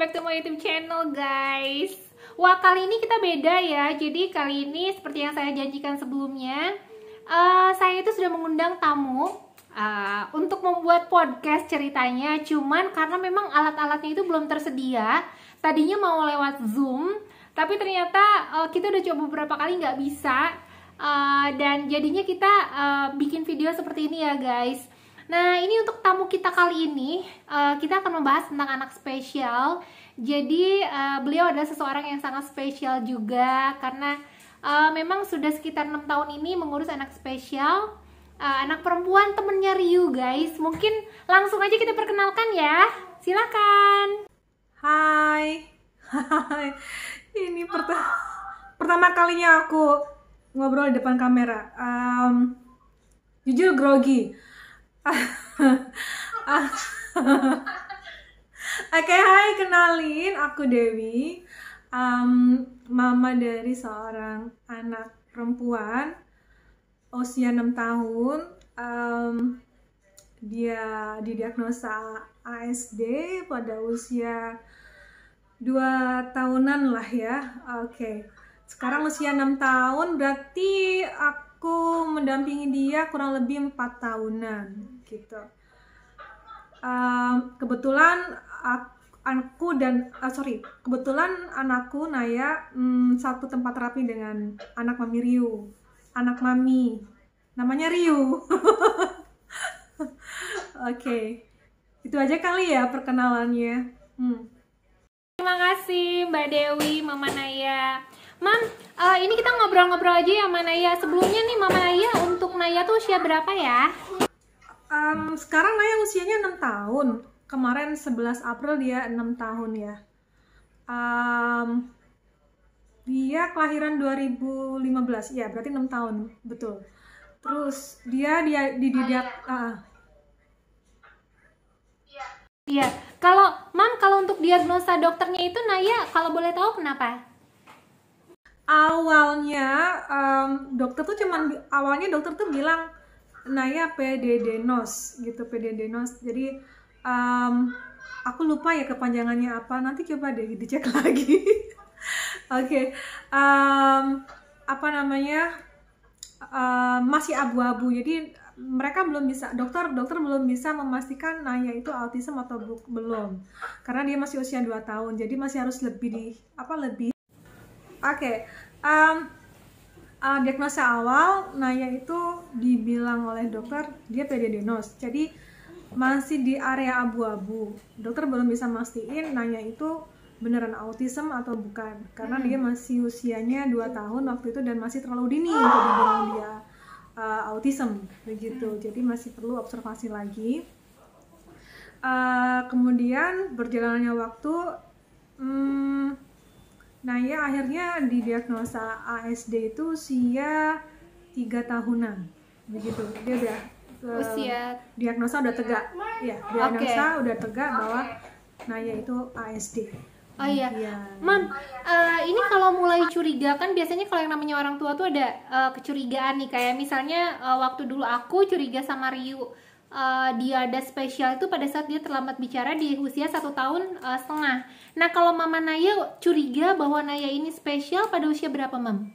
back to my YouTube channel, guys. Wah, kali ini kita beda ya. Jadi kali ini seperti yang saya janjikan sebelumnya, saya itu sudah mengundang tamu untuk membuat podcast ceritanya. Cuman karena memang alat-alatnya itu belum tersedia. Tadinya mau lewat Zoom, tapi ternyata kita udah coba beberapa kali nggak bisa. Dan jadinya kita bikin video seperti ini ya, guys. Nah, ini untuk tamu kita kali ini, kita akan membahas tentang anak spesial. Jadi, beliau adalah seseorang yang sangat spesial juga, karena memang sudah sekitar 6 tahun ini mengurus anak spesial, anak perempuan temennya Ryu, guys. Mungkin langsung aja kita perkenalkan ya, silakan. Hai, hai. Ini pertama kalinya aku ngobrol di depan kamera. Jujur grogi. Oke, hai, kenalin, aku Dewi, mama dari seorang anak perempuan usia 6 tahun. Dia didiagnosa ASD pada usia 2 tahunan lah ya. Oke, sekarang usia 6 tahun, berarti aku mendampingi dia kurang lebih 4 tahunan gitu. Kebetulan kebetulan anakku Naya satu tempat terapi dengan anak mami Ryu, anak mami namanya Ryu. Oke, itu aja kali ya perkenalannya. Terima kasih Mbak Dewi, Mama Naya. Mam, ini kita ngobrol-ngobrol aja ya Mama Naya. Sebelumnya nih Mama Naya, untuk Naya tuh usia berapa ya? Sekarang Naya usianya 6 tahun. Kemarin 11 April dia 6 tahun ya. Dia kelahiran 2015, ya berarti 6 tahun, betul. Terus dia dididak. Iya, kalau untuk diagnosa dokternya itu Naya, kalau boleh tahu kenapa? Awalnya dokter tuh bilang Naya PDD-NOS gitu, PDD-NOS. Jadi aku lupa ya kepanjangannya apa, nanti coba deh dicek lagi. Oke, apa namanya, masih abu-abu. Jadi mereka belum bisa, dokter belum bisa memastikan Naya itu autism atau belum, karena dia masih usia 2 tahun, jadi masih harus lebih. Oke, diagnosa awal Naya itu dibilang oleh dokter dia PDD-NOS, jadi masih di area abu-abu. Dokter belum bisa mastiin Naya itu beneran autism atau bukan, karena dia masih usianya 2 tahun waktu itu dan masih terlalu dini untuk dibilang dia autism begitu. Jadi masih perlu observasi lagi. Kemudian berjalannya waktu, Naya akhirnya didiagnosa ASD itu usia 3 tahunan begitu. Dia udah Usia diagnosa udah tegak ya, diagnosa udah tegak bahwa Naya itu ASD. Oh iya, Mam, ini kalau mulai curiga, kan biasanya kalau yang namanya orang tua tuh ada kecurigaan nih. Kayak misalnya waktu dulu aku curiga sama Ryu, dia ada spesial itu pada saat dia terlambat bicara di usia 1 tahun setengah. Nah, kalau Mama Naya curiga bahwa Naya ini spesial pada usia berapa, Mam?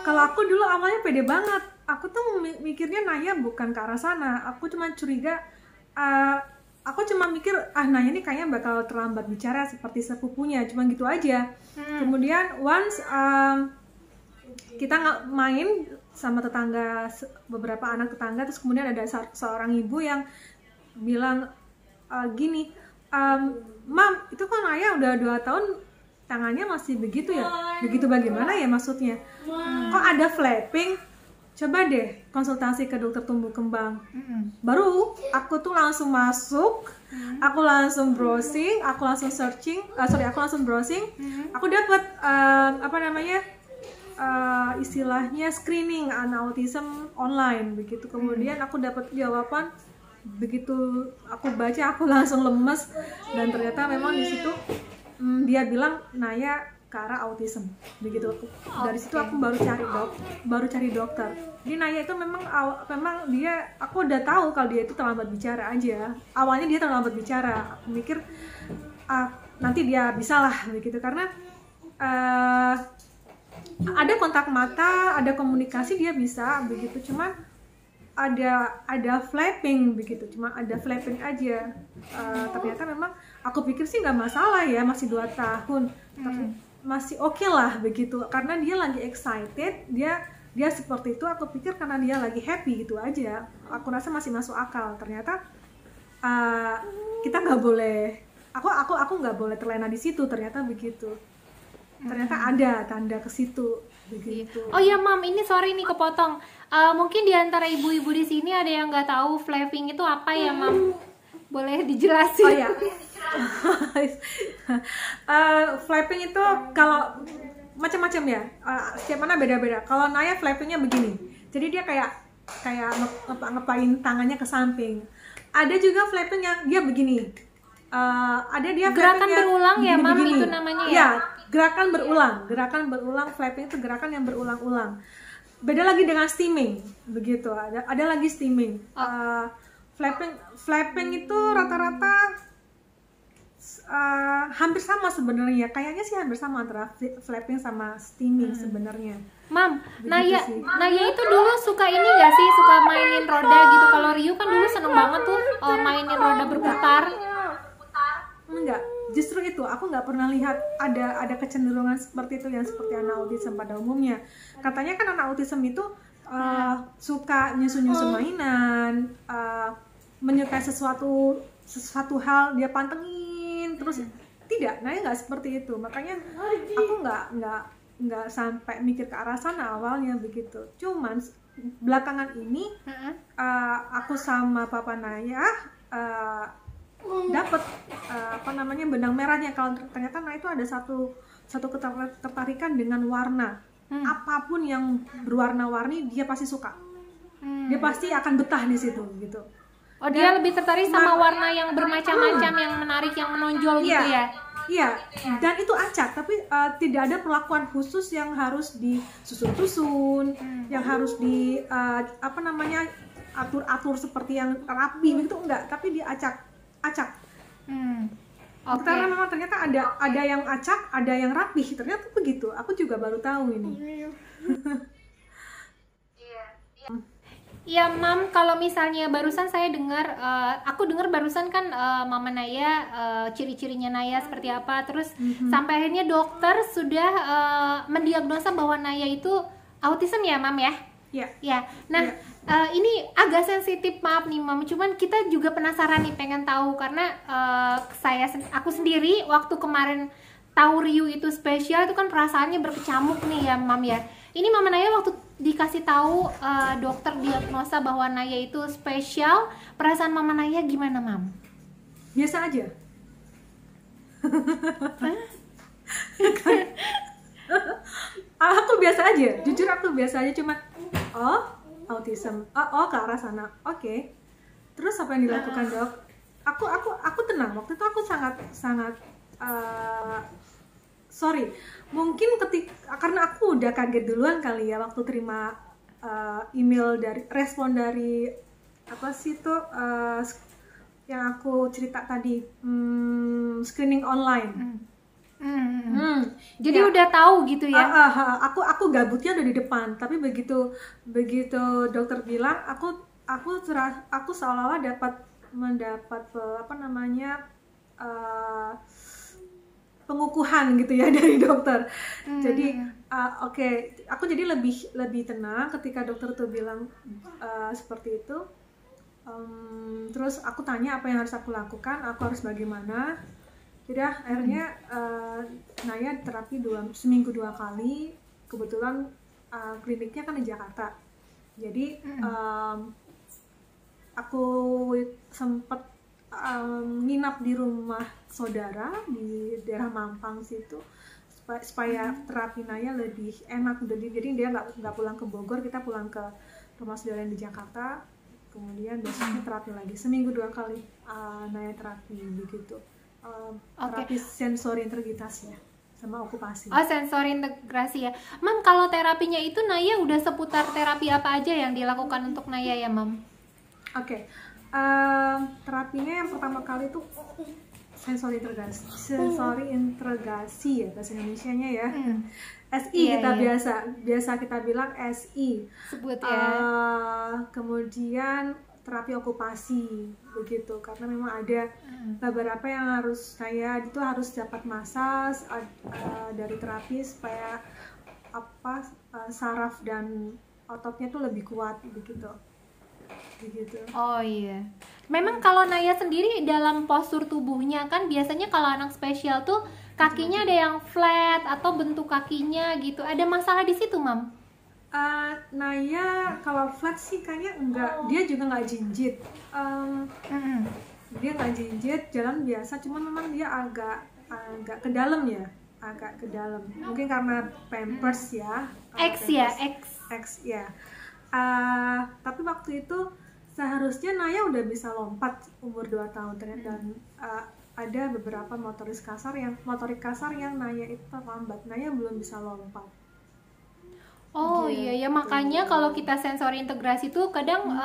Kalau aku dulu awalnya pede banget. Aku tuh mikirnya Naya bukan ke arah sana. Aku cuma curiga, aku cuma mikir Naya ini kayaknya bakal terlambat bicara seperti sepupunya, cuma gitu aja. Kemudian once kita main sama tetangga, beberapa anak tetangga, terus kemudian ada seorang ibu yang bilang gini, Mam, itu kok Naya udah 2 tahun tangannya masih begitu ya? Begitu bagaimana ya maksudnya? Kok ada flapping? Coba deh konsultasi ke dokter tumbuh kembang. Baru aku tuh langsung masuk, aku langsung browsing, aku langsung searching, aku langsung browsing, aku dapat istilahnya screening anak autism online begitu. Kemudian aku dapat jawaban, begitu aku baca aku langsung lemes, dan ternyata memang di situ dia bilang Naya ke arah autism begitu. Dari situ aku baru cari dokter. Jadi Naya itu memang dia, aku udah tahu kalau dia itu terlambat bicara aja. Awalnya dia terlambat bicara, aku mikir nanti dia bisa lah begitu, karena ada kontak mata, ada komunikasi dia bisa begitu, cuman ada flapping begitu, cuma ada flapping aja. Ternyata memang aku pikir sih nggak masalah ya, masih 2 tahun, tapi masih oke lah begitu, karena dia lagi excited, dia seperti itu. Aku pikir karena dia lagi happy gitu aja, aku rasa masih masuk akal. Ternyata kita nggak boleh, aku nggak boleh terlena di situ, ternyata begitu. Ternyata ada tanda ke situ begitu. Oh iya Mam, ini sorry nih kepotong. Mungkin di antara ibu-ibu di sini ada yang nggak tahu flapping itu apa ya Mam? Boleh dijelasin? Oh ya. Flapping itu kalau macam-macam ya. Setiap mana beda-beda. Kalau Naya flappingnya begini. Jadi dia kayak ngepain tangannya ke samping. Ada juga flapping yang dia begini. Ada dia gerakan berulang ya Mam, begini. itu namanya ya? Ya, gerakan berulang. Flapping itu gerakan yang berulang-ulang. Beda lagi dengan steaming, begitu. Ada lagi steaming. Flapping itu rata-rata hampir sama sebenarnya. Kayaknya sih hampir sama antara flapping sama steaming sebenarnya. Mam, Naya itu dulu suka ini nggak sih, suka mainin roda gitu? Kalau Ryu kan dulu seneng banget tuh mainin roda berputar. Enggak, justru itu aku nggak pernah lihat ada kecenderungan seperti itu yang seperti anak autism pada umumnya. Katanya kan anak autism itu suka nyusun mainan, menyukai sesuatu hal dia pantengin terus. Tidak, Naya nggak seperti itu. Makanya aku nggak sampai mikir ke arah sana awalnya begitu. Cuman belakangan ini aku sama Papa Naya dapat benang merahnya, kalau ternyata Naya itu ada satu ketertarikan dengan warna. Apapun yang berwarna-warni dia pasti suka. Dia pasti akan betah di situ gitu. Oh, dia lebih tertarik sama warna yang bermacam-macam, yang menarik, yang menonjol gitu ya? Iya, dan itu acak, tapi tidak ada perlakuan khusus yang harus disusun-susun, yang harus atur-atur seperti yang rapi begitu, enggak, tapi dia acak. Okay. Karena memang ternyata ada yang acak, ada yang rapih, ternyata begitu. Aku juga baru tahu ini. Iya Mam, kalau misalnya barusan saya dengar, aku dengar barusan kan Mama Naya, ciri-cirinya Naya seperti apa, terus sampai akhirnya dokter sudah mendiagnosa bahwa Naya itu autism ya Mam ya? Iya. Ya. Nah, ini agak sensitif, maaf nih Mam, cuman kita juga penasaran nih, pengen tahu karena aku sendiri waktu kemarin tahu Ryu itu spesial itu kan perasaannya berkecamuk nih ya Mam ya. Ini Mama Naya waktu dikasih tahu dokter diagnosa bahwa Naya itu spesial, perasaan Mama Naya gimana Mam? Biasa aja. Aku biasa aja, jujur aku biasa aja, cuma autism, ke arah sana, oke. Terus apa yang dilakukan dok? Aku tenang, waktu itu aku sangat sorry, mungkin karena aku udah kaget duluan kali ya waktu terima email respon dari apa sih itu yang aku cerita tadi, screening online. Jadi ya, udah tahu gitu ya? Aku gabutnya udah di depan, tapi begitu dokter bilang, aku seolah-olah mendapat pengukuhan gitu ya dari dokter. Jadi oke, aku jadi lebih tenang ketika dokter tuh bilang seperti itu. Terus aku tanya apa yang harus aku lakukan, aku harus bagaimana. Jadi akhirnya Naya terapi seminggu 2 kali. Kebetulan kliniknya kan di Jakarta. Jadi aku sempat nginap di rumah saudara di daerah Mampang situ supaya terapi Naya lebih enak. Jadi dia nggak pulang ke Bogor, kita pulang ke rumah saudara di Jakarta. Kemudian besoknya terapi lagi, seminggu 2 kali Naya terapi begitu. Terapi sensori integritas ya. sama okupasi. Oh, sensori integrasi ya. Mam, kalau terapinya itu Naya udah seputar terapi apa aja yang dilakukan untuk Naya ya, Mam? Oke. Terapinya yang pertama kali itu sensori integrasi ya bahasa Indonesianya ya. SI Iya, kita iya. biasa kita bilang SI. Sebut ya. Kemudian terapi okupasi begitu, karena memang ada beberapa yang harus saya itu harus dapat masas dari terapis supaya saraf dan ototnya tuh lebih kuat begitu. Oh iya. Memang kalau Naya sendiri dalam postur tubuhnya kan biasanya kalau anak spesial tuh kakinya ada yang flat atau bentuk kakinya gitu. Ada masalah di situ, Mam? Naya kalau flat sih kayaknya enggak, dia juga nggak jinjit. Dia nggak jinjit, jalan biasa, cuman memang dia agak ke dalam ya, agak ke dalam. Mungkin karena pampers ya. X ya, X ya. Tapi waktu itu seharusnya Naya udah bisa lompat umur 2 tahun dan ada beberapa motorik kasar yang Naya itu terlambat. Naya belum bisa lompat. Oh iya ya, makanya kalau kita sensori integrasi tuh kadang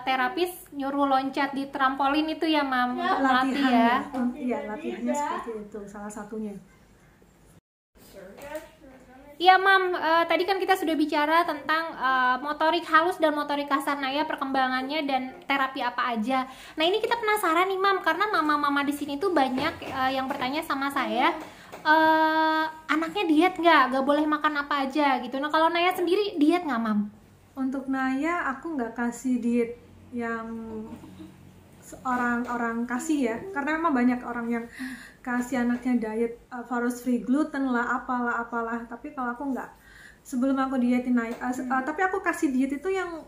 terapis nyuruh loncat di trampolin itu ya, Mam, untuk melatih ya. Iya, latihannya seperti itu salah satunya. Iya, Mam, tadi kan kita sudah bicara tentang motorik halus dan motorik kasar Naya, perkembangannya dan terapi apa aja. Nah, ini kita penasaran nih, Mam, karena mama-mama di sini tuh banyak yang bertanya sama saya, anaknya diet nggak boleh makan apa aja gitu. Nah, kalau Naya sendiri diet nggak, Mam? Untuk Naya, aku nggak kasih diet yang orang kasih ya, karena memang banyak orang yang kasih anaknya diet force free gluten lah, apalah. Tapi kalau aku nggak, sebelum aku dietin Naya, tapi aku kasih diet itu yang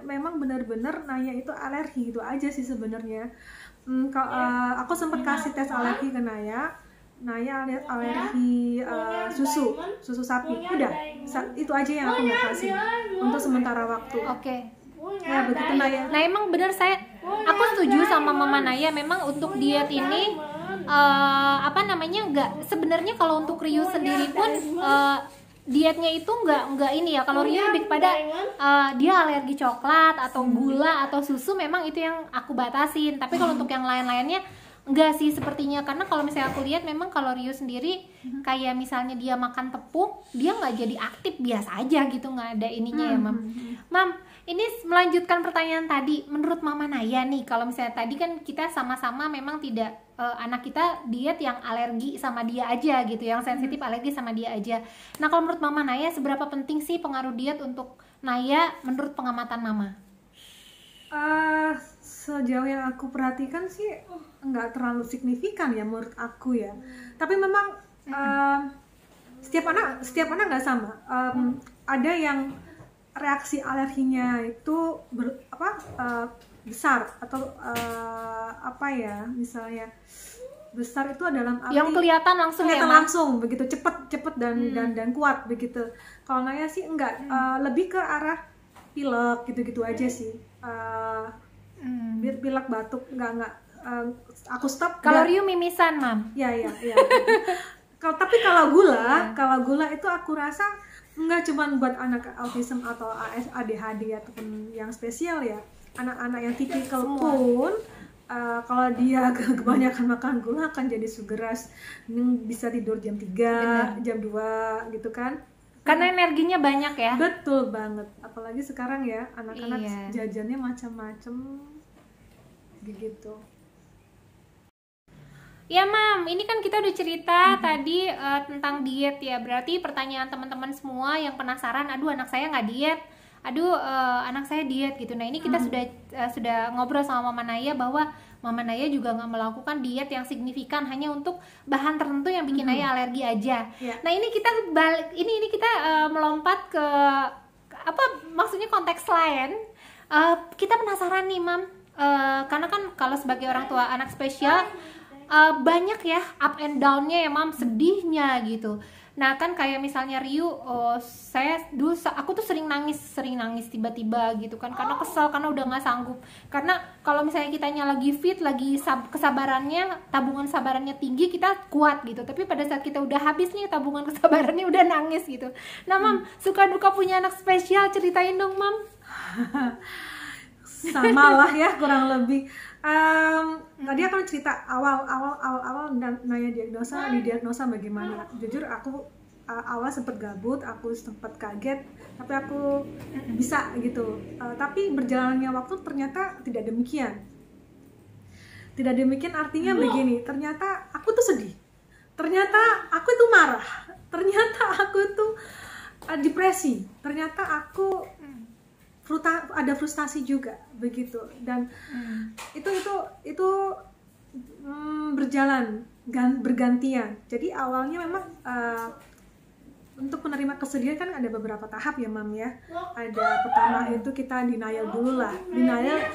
memang benar-benar Naya itu alergi, itu aja sih sebenarnya. Aku sempat kasih tes alergi ke Naya alergi susu sapi, udah itu aja yang aku nggak kasih untuk sementara waktu. Oke. Ya begitu Naya. Nah, emang bener aku setuju sama Mama Naya, memang untuk diet ini nggak, sebenarnya kalau untuk Rio sendiri pun dietnya itu nggak ini ya. Kalau Rio lebih pada dia alergi coklat atau gula atau susu, memang itu yang aku batasin. Tapi kalau untuk yang lain-lainnya enggak sih sepertinya, karena kalau misalnya aku lihat memang kalau Rio sendiri kayak misalnya dia makan tepung, dia nggak jadi aktif, biasa aja gitu, nggak ada ininya ya, Mam. Mam, ini melanjutkan pertanyaan tadi, menurut Mama Naya nih, kalau misalnya tadi kan kita sama-sama memang tidak anak kita diet yang alergi sama dia aja gitu, yang sensitif alergi sama dia aja. Nah, kalau menurut Mama Naya, seberapa penting sih pengaruh diet untuk Naya menurut pengamatan Mama? Sejauh yang aku perhatikan sih nggak terlalu signifikan ya menurut aku ya. Tapi memang setiap anak nggak sama. Ada yang reaksi alerginya itu besar atau misalnya besar itu dalam arti yang kelihatan langsung begitu cepet dan kuat begitu. Kalau Naya sih enggak, lebih ke arah pilek gitu aja sih. Pilek, batuk, enggak aku stop. Kalau Rio mimisan, Mam. Ya. Tapi kalau gula itu aku rasa enggak cuma buat anak autism atau ADHD ataupun yang spesial ya. Anak-anak yang tipikal pun kalau dia kebanyakan makan gula akan jadi sugar rush, bisa tidur jam 3, jam 2 gitu kan. Karena energinya banyak ya. Betul banget. Apalagi sekarang ya, anak-anak jajannya macam-macam begitu. Ya, Mam, ini kan kita udah cerita tadi tentang diet ya. Berarti pertanyaan teman-teman semua yang penasaran, aduh anak saya nggak diet, anak saya diet gitu. Nah, ini kita sudah ngobrol sama Mama Naya bahwa Mama Naya juga nggak melakukan diet yang signifikan, hanya untuk bahan tertentu yang bikin Naya alergi aja. Nah, ini kita melompat ke maksudnya konteks lain. Kita penasaran nih, Mam, karena kan kalau sebagai orang tua anak spesial banyak ya up and down-nya ya, Mam, sedihnya gitu. Nah kan kayak misalnya Ryu, aku tuh sering nangis tiba-tiba gitu kan, karena kesel, karena udah nggak sanggup. Karena kalau misalnya kitanya lagi fit, lagi kesabarannya, tabungan sabarannya tinggi, kita kuat gitu. Tapi pada saat kita udah habis nih tabungan kesabarannya, udah nangis gitu. Nah Mam, suka duka punya anak spesial, ceritain dong Mam. Sama lah ya kurang lebih. Tadi aku cerita awal Naya didiagnosa bagaimana. Jujur aku awal sempat gabut, aku sempat kaget, tapi aku bisa gitu. Tapi berjalannya waktu ternyata tidak demikian. Tidak demikian artinya begini, ternyata aku tuh sedih. Ternyata aku tuh marah. Ternyata aku tuh depresi. Ternyata aku ada frustasi juga begitu, dan itu berjalan bergantian. Jadi awalnya memang untuk menerima kesedihan kan ada beberapa tahap ya Mam ya. Ada pertama itu kita denial dulu lah. Denial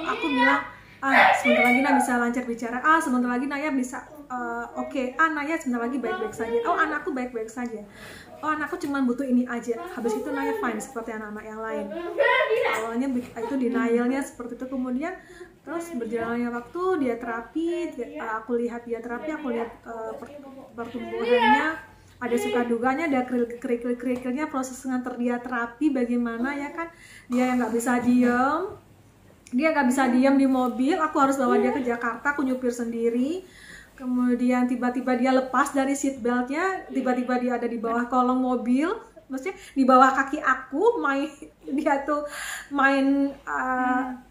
aku bilang sebentar lagi Naya bisa lancar bicara, sebentar lagi Naya bisa oke, Naya sebentar lagi baik-baik saja, anakku baik-baik saja, anakku cuma butuh ini aja, habis itu Naya fine seperti anak-anak yang lain. Awalnya itu denialnya seperti itu. Kemudian terus berjalannya waktu dia terapi, aku lihat pertumbuhannya, ada suka duganya, ada kerikil-kerikilnya, proses nganter dia terapi bagaimana ya kan. Dia yang nggak bisa diem di mobil, aku harus bawa dia ke Jakarta, aku nyupir sendiri. Kemudian tiba-tiba dia lepas dari seat beltnya, tiba-tiba dia ada di bawah kolong mobil, maksudnya di bawah kaki aku, dia tuh main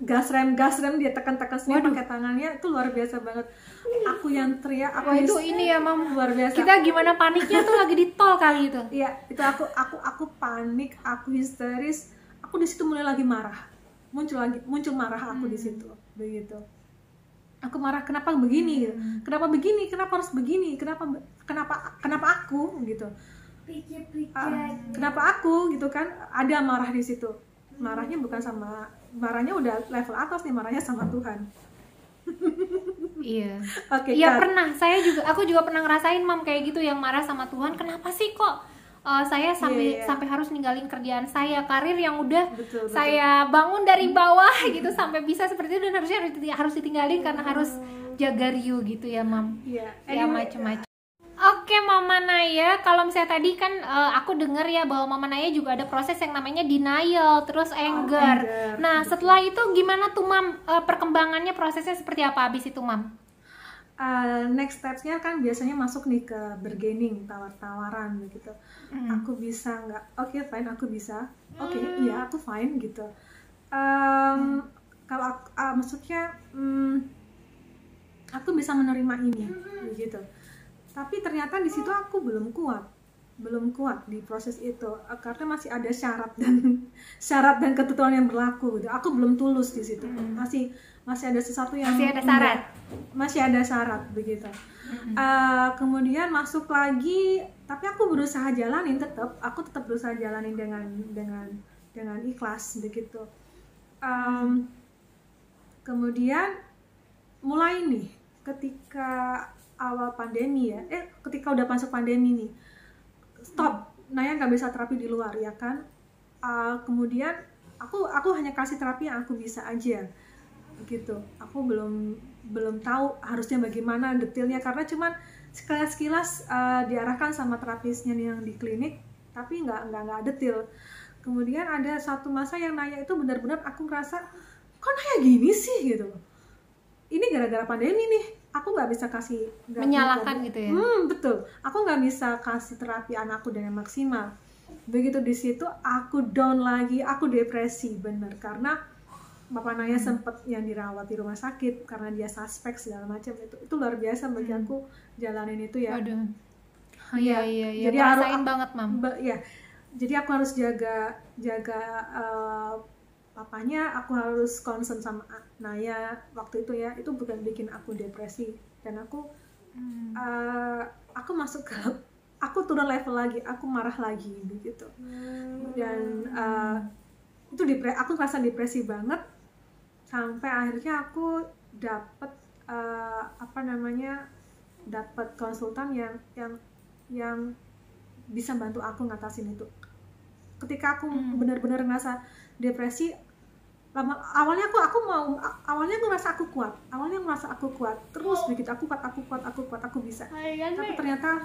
gas rem dia tekan-tekan sendiri pakai tangannya. Itu luar biasa banget. Aku yang teriak, itu ini ya Mam, luar biasa. Kita gimana paniknya tuh lagi di tol kali itu. Iya, itu aku panik, aku histeris, aku di situ mulai lagi marah. Muncul marah aku di situ, begitu. Aku marah, kenapa begini gitu. Kenapa harus begini, kenapa aku gitu. Kenapa aku gitu kan, ada marah di situ. Marahnya udah level atas nih, marahnya sama Tuhan. Iya. Oke, iya pernah, aku juga pernah ngerasain Mam kayak gitu, yang marah sama Tuhan. Kenapa sih kok saya sampai harus ninggalin kerjaan saya, karir yang udah betul. Saya bangun dari bawah gitu, sampai bisa seperti itu, dan harus ditinggalin karena harus jaga Ryu gitu ya Mam. Iya. Ya macam-macam. Oke Mama Naya, kalau misalnya tadi kan aku dengar ya bahwa Mama Naya juga ada proses yang namanya denial, terus anger. Nah setelah itu gimana tuh Mam, perkembangannya, prosesnya seperti apa abis itu Mam? Next stepsnya kan biasanya masuk nih ke bargaining, tawar-tawaran begitu. Aku bisa nggak? Oke, fine, aku bisa. Oke, iya aku fine gitu. Kalau maksudnya aku bisa menerima ini begitu. Tapi ternyata di situ aku belum kuat di proses itu, karena masih ada syarat dan ketentuan yang berlaku gitu. Aku belum tulus di situ. Masih ada sesuatu yang masih ada syarat begitu. Kemudian masuk lagi, tapi aku berusaha jalanin, aku tetap berusaha jalanin dengan ikhlas begitu. Kemudian mulai nih ketika awal pandemi ya, ketika udah masuk pandemi nih, stop, Naya nggak bisa terapi di luar ya kan. Kemudian aku hanya kasih terapi yang aku bisa aja gitu. Aku belum tahu harusnya bagaimana detailnya, karena cuman sekilas diarahkan sama terapisnya yang di klinik, tapi nggak detail. Kemudian ada satu masa yang Naya itu benar-benar aku ngerasa, kok Naya gini sih gitu. Ini gara-gara pandemi nih, aku nggak bisa kasih menyalahkan gitu ya. Betul, aku nggak bisa kasih terapi anakku dengan maksimal. Begitu di situ aku down lagi, aku depresi bener, karena Bapak Naya sempat yang dirawat di rumah sakit karena dia suspek segala macam. Itu luar biasa bagi aku jalanin itu ya. Aduh. Iya. Jadi rasain banget Mam. Ya, jadi aku harus jaga papanya, aku harus concern sama Naya waktu itu ya. Itu bukan bikin aku depresi, dan aku masuk ke, aku turun level lagi, aku marah lagi begitu. Dan itu aku merasa depresi banget, sampai akhirnya aku dapat dapat konsultan yang yang bisa bantu aku ngatasin itu. Ketika aku benar-benar ngerasa depresi, awalnya aku merasa aku kuat, terus begitu aku kuat, aku bisa. Tapi ternyata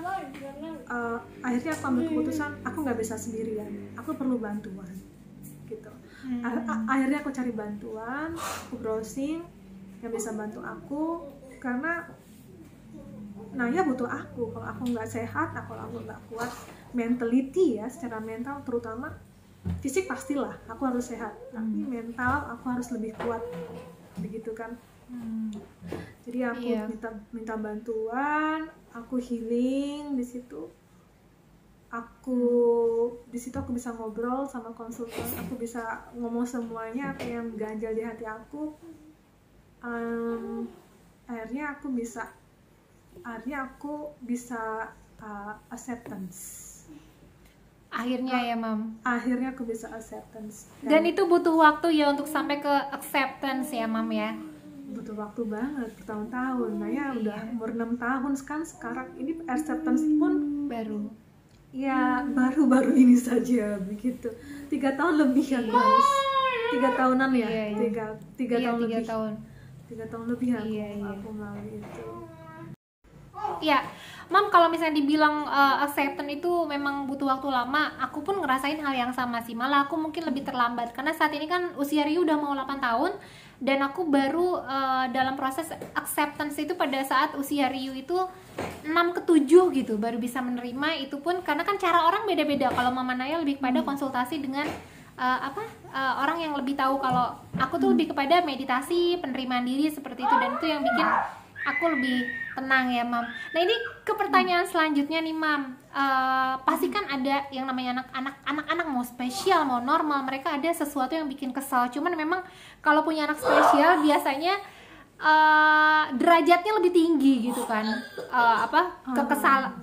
akhirnya aku ambil keputusan aku nggak bisa sendirian, aku perlu bantuan gitu. Akhirnya aku cari bantuan, aku browsing yang bisa bantu aku, karena Naya butuh aku. Kalau aku nggak sehat, kalau aku nggak kuat mentality ya, secara mental terutama, fisik pastilah aku harus sehat, tapi mental aku harus lebih kuat, begitu kan. Jadi aku minta bantuan, aku healing di situ. Di situ aku bisa ngobrol sama konsultan, aku bisa ngomong semuanya apa yang ganjal di hati aku. Akhirnya aku bisa acceptance. Akhirnya ya Mam. Akhirnya aku bisa acceptance. Dan itu butuh waktu ya untuk sampai ke acceptance ya Mam ya. Butuh waktu banget, bertahun-tahun. Naya udah umur 6 tahun sekarang ini acceptance pun baru. Ya baru-baru ini saja begitu. 3 tahun lebih kan harus. 3 tahunan ya. Iya. 3 tahun lebih. 3 tahun lebih aku melalui itu. Iya, Mam, kalau misalnya dibilang acceptance itu memang butuh waktu lama, aku pun ngerasain hal yang sama sih. Malah aku mungkin lebih terlambat, karena saat ini kan usia Ryu udah mau 8 tahun, dan aku baru dalam proses acceptance itu pada saat usia Ryu itu 6 ke 7 gitu, baru bisa menerima. Itu pun karena kan cara orang beda-beda. Kalau Mama Naya lebih kepada konsultasi dengan orang yang lebih tahu. Kalau aku tuh lebih kepada meditasi, penerimaan diri seperti itu, dan itu yang bikin aku lebih tenang ya Mam. Nah ini ke pertanyaan selanjutnya nih Mam. Pasti kan ada yang namanya anak-anak mau spesial mau normal, mereka ada sesuatu yang bikin kesal. Cuman memang kalau punya anak spesial biasanya derajatnya lebih tinggi gitu kan.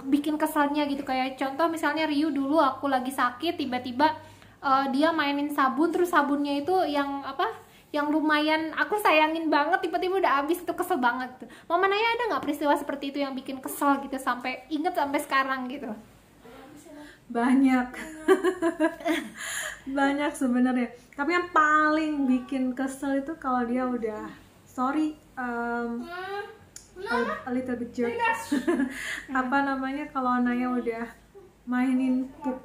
Bikin kesalnya gitu. Kayak contoh misalnya Ryu dulu aku lagi sakit, tiba-tiba dia mainin sabun, terus sabunnya itu yang lumayan aku sayangin banget, tiba-tiba udah habis, itu kesel banget tuh. Mama Naya ada nggak peristiwa seperti itu yang bikin kesel gitu sampai inget sampai sekarang gitu? Banyak. Banyak sebenarnya, tapi yang paling bikin kesel itu kalau dia udah a little bit jerk. Kalau Naya udah mainin pup.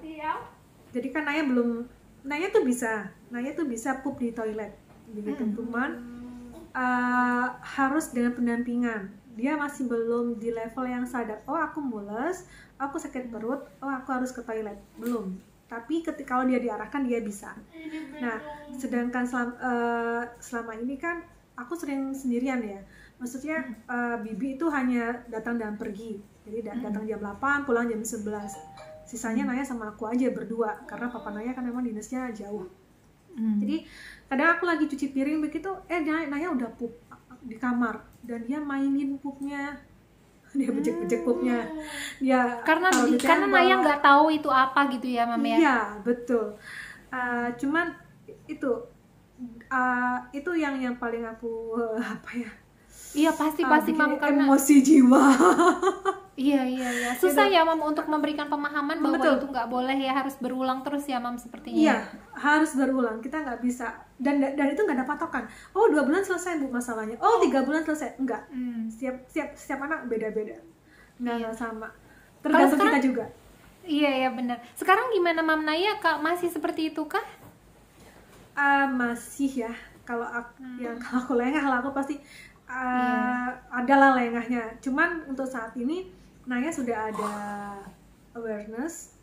Jadi kan Naya tuh bisa pup di toilet begitu, cuman harus dengan pendampingan. Dia masih belum di level yang sadar, oh aku mules, aku sakit perut, oh aku harus ke toilet, belum. Tapi kalau dia diarahkan dia bisa. Nah, sedangkan selama ini kan aku sering sendirian ya, maksudnya Bibi itu hanya datang dan pergi. Jadi datang jam 8, pulang jam 11. Sisanya Naya sama aku aja berdua, karena papa Naya kan memang dinasnya jauh. Jadi kadang aku lagi cuci piring begitu, Naya udah pup di kamar dan dia mainin pupnya, dia bejek-bejek pupnya. Karena Naya nggak tahu itu apa gitu ya Mam ya. Iya betul. Cuman itu yang paling aku Iya pasti Mam, karena emosi jiwa. Iya. Susah ya Mam untuk memberikan pemahaman bahwa itu nggak boleh ya, harus berulang terus ya Mam sepertinya. Iya, harus berulang. Kita nggak bisa dan itu nggak ada patokan. Oh 2 bulan selesai Bu masalahnya. Oh 3 bulan selesai. Enggak. Setiap anak beda-beda. Nggak sama. Tergantung kita juga. Iya benar. Sekarang gimana Mam Naya? Masih seperti itu kah? Masih ya. Kalau aku lengah lah, aku pasti adalah lengahnya. Cuman untuk saat ini Naya sudah ada awareness.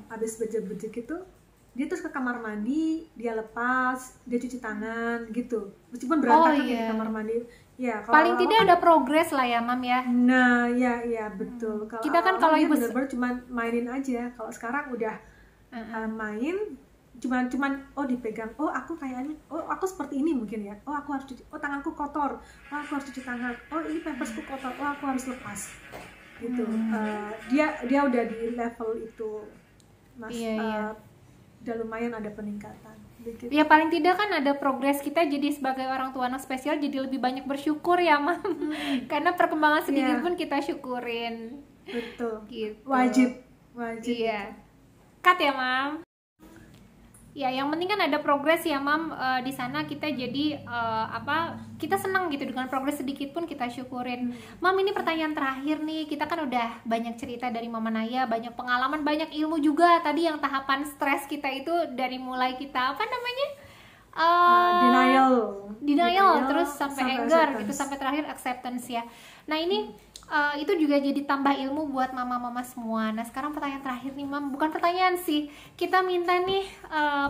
Habis bejek-bejek itu dia terus ke kamar mandi, dia lepas, dia cuci tangan gitu. Meskipun berantakan di kamar mandi. Ya, paling tidak ada progres lah ya Mam ya. Nah, ya betul. Kalau kita kan kalau ibu bener-bener cuma mainin aja. Kalau sekarang udah main cuman dipegang, aku kayaknya aku seperti ini mungkin ya, aku harus cuci, tanganku kotor, aku harus cuci tangan, ini pampersku kotor, aku harus lepas gitu. Dia udah di level itu Mas. Udah lumayan ada peningkatan gitu. Ya paling tidak kan ada progres. Kita jadi sebagai orang tua anak spesial jadi lebih banyak bersyukur ya Mam. Karena perkembangan sedikit pun kita syukurin. Betul. Gitu. Wajib. Iya. Cut ya, Mam. Ya, yang penting kan ada progres ya, Mam. Di sana kita jadi kita senang gitu dengan progres sedikit pun kita syukurin. Mam, ini pertanyaan terakhir nih. Kita kan udah banyak cerita dari Mama Naya, banyak pengalaman, banyak ilmu juga. Tadi yang tahapan stres kita itu dari mulai kita apa namanya? Denial, terus sampai anger gitu, sampai terakhir acceptance ya. Nah, ini itu juga jadi tambah ilmu buat mama-mama semua. Nah, sekarang pertanyaan terakhir nih, Mam. Bukan pertanyaan sih, kita minta nih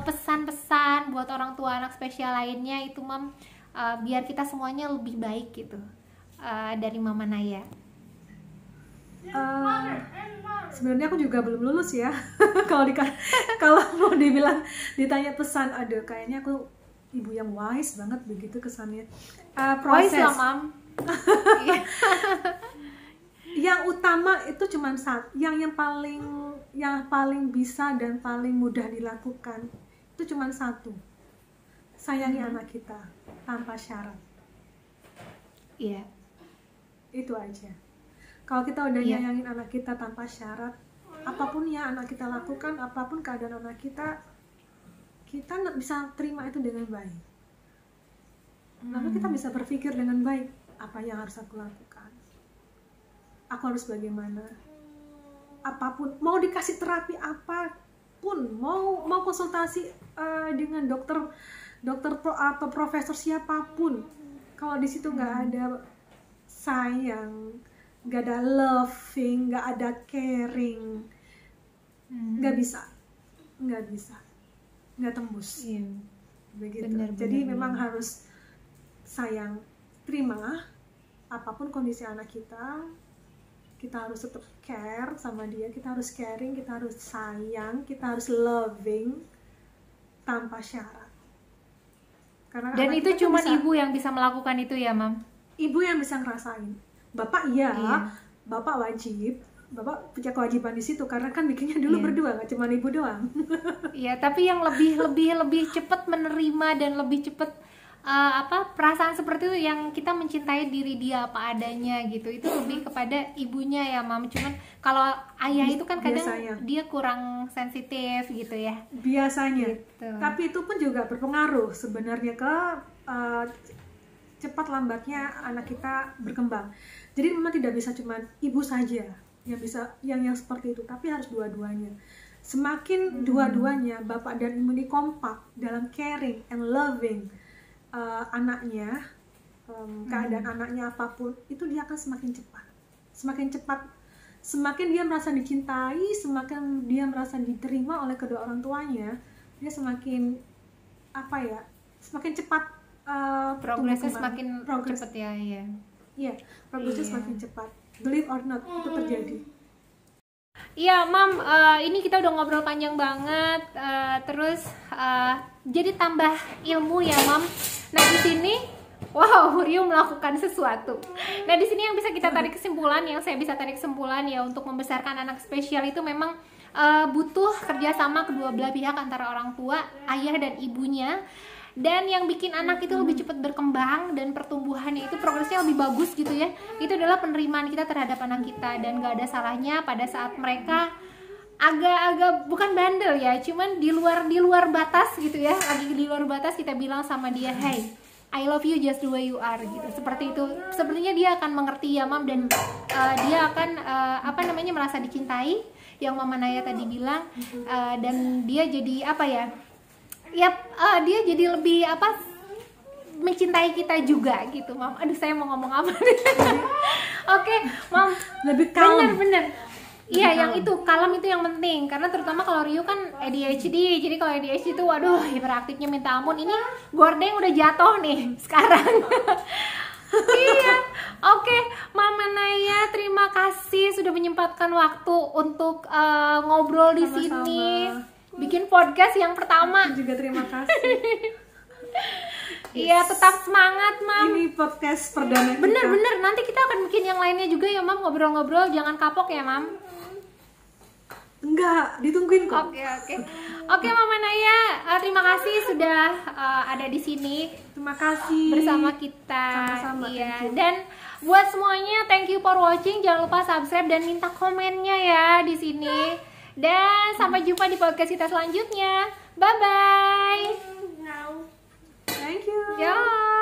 pesan-pesan buat orang tua anak spesial lainnya itu, Mam, biar kita semuanya lebih baik gitu, dari Mama Naya. Sebenarnya aku juga belum lulus ya. Kalau mau ditanya pesan, aduh, kayaknya aku ibu yang wise banget begitu kesannya. Proses. Wise lah, Mam. Yang utama itu cuma yang paling bisa dan paling mudah dilakukan itu cuma satu, sayangi anak kita tanpa syarat. Iya. Itu aja. Kalau kita udah nyayangin anak kita tanpa syarat, apapun yang anak kita lakukan, apapun keadaan anak kita bisa terima itu dengan baik. Lalu kita bisa berpikir dengan baik, apa yang harus aku lakukan, aku harus bagaimana, apapun, mau dikasih terapi apapun, mau konsultasi dengan dokter atau profesor siapapun, kalau di situ nggak ada sayang, nggak ada loving, nggak ada caring, nggak bisa, nggak tembus. Begitu. Jadi memang harus sayang, terima apapun kondisi anak kita harus tetap care sama dia, kita harus caring, kita harus sayang, kita harus loving tanpa syarat. Dan itu cuma ibu yang bisa melakukan itu ya, Mam? Ibu yang bisa ngerasain. Bapak iya. Bapak wajib, Bapak punya kewajiban di situ karena kan bikinnya dulu berdua, nggak cuma ibu doang. Iya, tapi yang lebih cepat menerima dan lebih cepat perasaan seperti itu, yang kita mencintai diri dia apa adanya gitu, itu lebih kepada ibunya ya, Mam. Cuman kalau ayah itu kan kadang dia kurang sensitif gitu ya biasanya gitu. Tapi itu pun juga berpengaruh sebenarnya ke cepat lambatnya anak kita berkembang. Jadi memang tidak bisa cuma ibu saja yang bisa yang seperti itu, tapi harus dua-duanya. Semakin dua-duanya bapak dan ibu ini kompak dalam caring and loving anaknya, keadaan anaknya apapun, itu dia akan semakin cepat, semakin dia merasa dicintai, semakin dia merasa diterima oleh kedua orang tuanya, dia semakin cepat progresnya, semakin cepat ya. Iya, progresnya semakin cepat, believe or not, itu terjadi. Iya, Mam, ini kita udah ngobrol panjang banget, terus jadi tambah ilmu ya, Mam. Nah, di sini Rio melakukan sesuatu. Nah, di sini yang bisa kita tarik kesimpulan, yang saya bisa tarik kesimpulan ya, untuk membesarkan anak spesial itu memang butuh kerjasama kedua belah pihak antara orang tua, ayah dan ibunya. Dan yang bikin anak itu lebih cepat berkembang dan pertumbuhannya itu progresnya lebih bagus gitu ya, itu adalah penerimaan kita terhadap anak kita. Dan gak ada salahnya pada saat mereka agak-agak bukan bandel ya, cuman di luar batas gitu ya, lagi di luar batas, kita bilang sama dia, hey, I love you just the way you are gitu. Seperti itu, sepertinya dia akan mengerti ya, Mam, dan dia akan merasa dicintai, yang Mama Naya tadi bilang, dan dia jadi dia jadi lebih mencintai kita juga gitu, Mam. Aduh, saya mau ngomong apa nih? Oke, Mam, lebih kalem. Bener. Iya, yang itu kalem itu yang penting, karena terutama kalau Rio kan ADHD, jadi kalau ADHD itu waduh hiperaktifnya minta ampun. Ini gordeng udah jatuh nih sekarang. Iya, oke, Mama Naya, terima kasih sudah menyempatkan waktu untuk ngobrol di sini, bikin podcast yang pertama. Aku juga terima kasih. Iya, tetap semangat, Mam. Ini podcast perdana kita. Bener, nanti kita akan bikin yang lainnya juga ya, Mam, ngobrol-ngobrol, jangan kapok ya, Mam. Enggak, ditungguin kok. Oke. Oke Mama Naya, terima kasih sudah ada di sini. Terima kasih Bersama kita. Sama-sama, Iya. thank you. Dan buat semuanya, thank you for watching. Jangan lupa subscribe dan minta komennya ya di sini. Dan sampai jumpa di podcast kita selanjutnya. Bye bye. Thank you. Ya.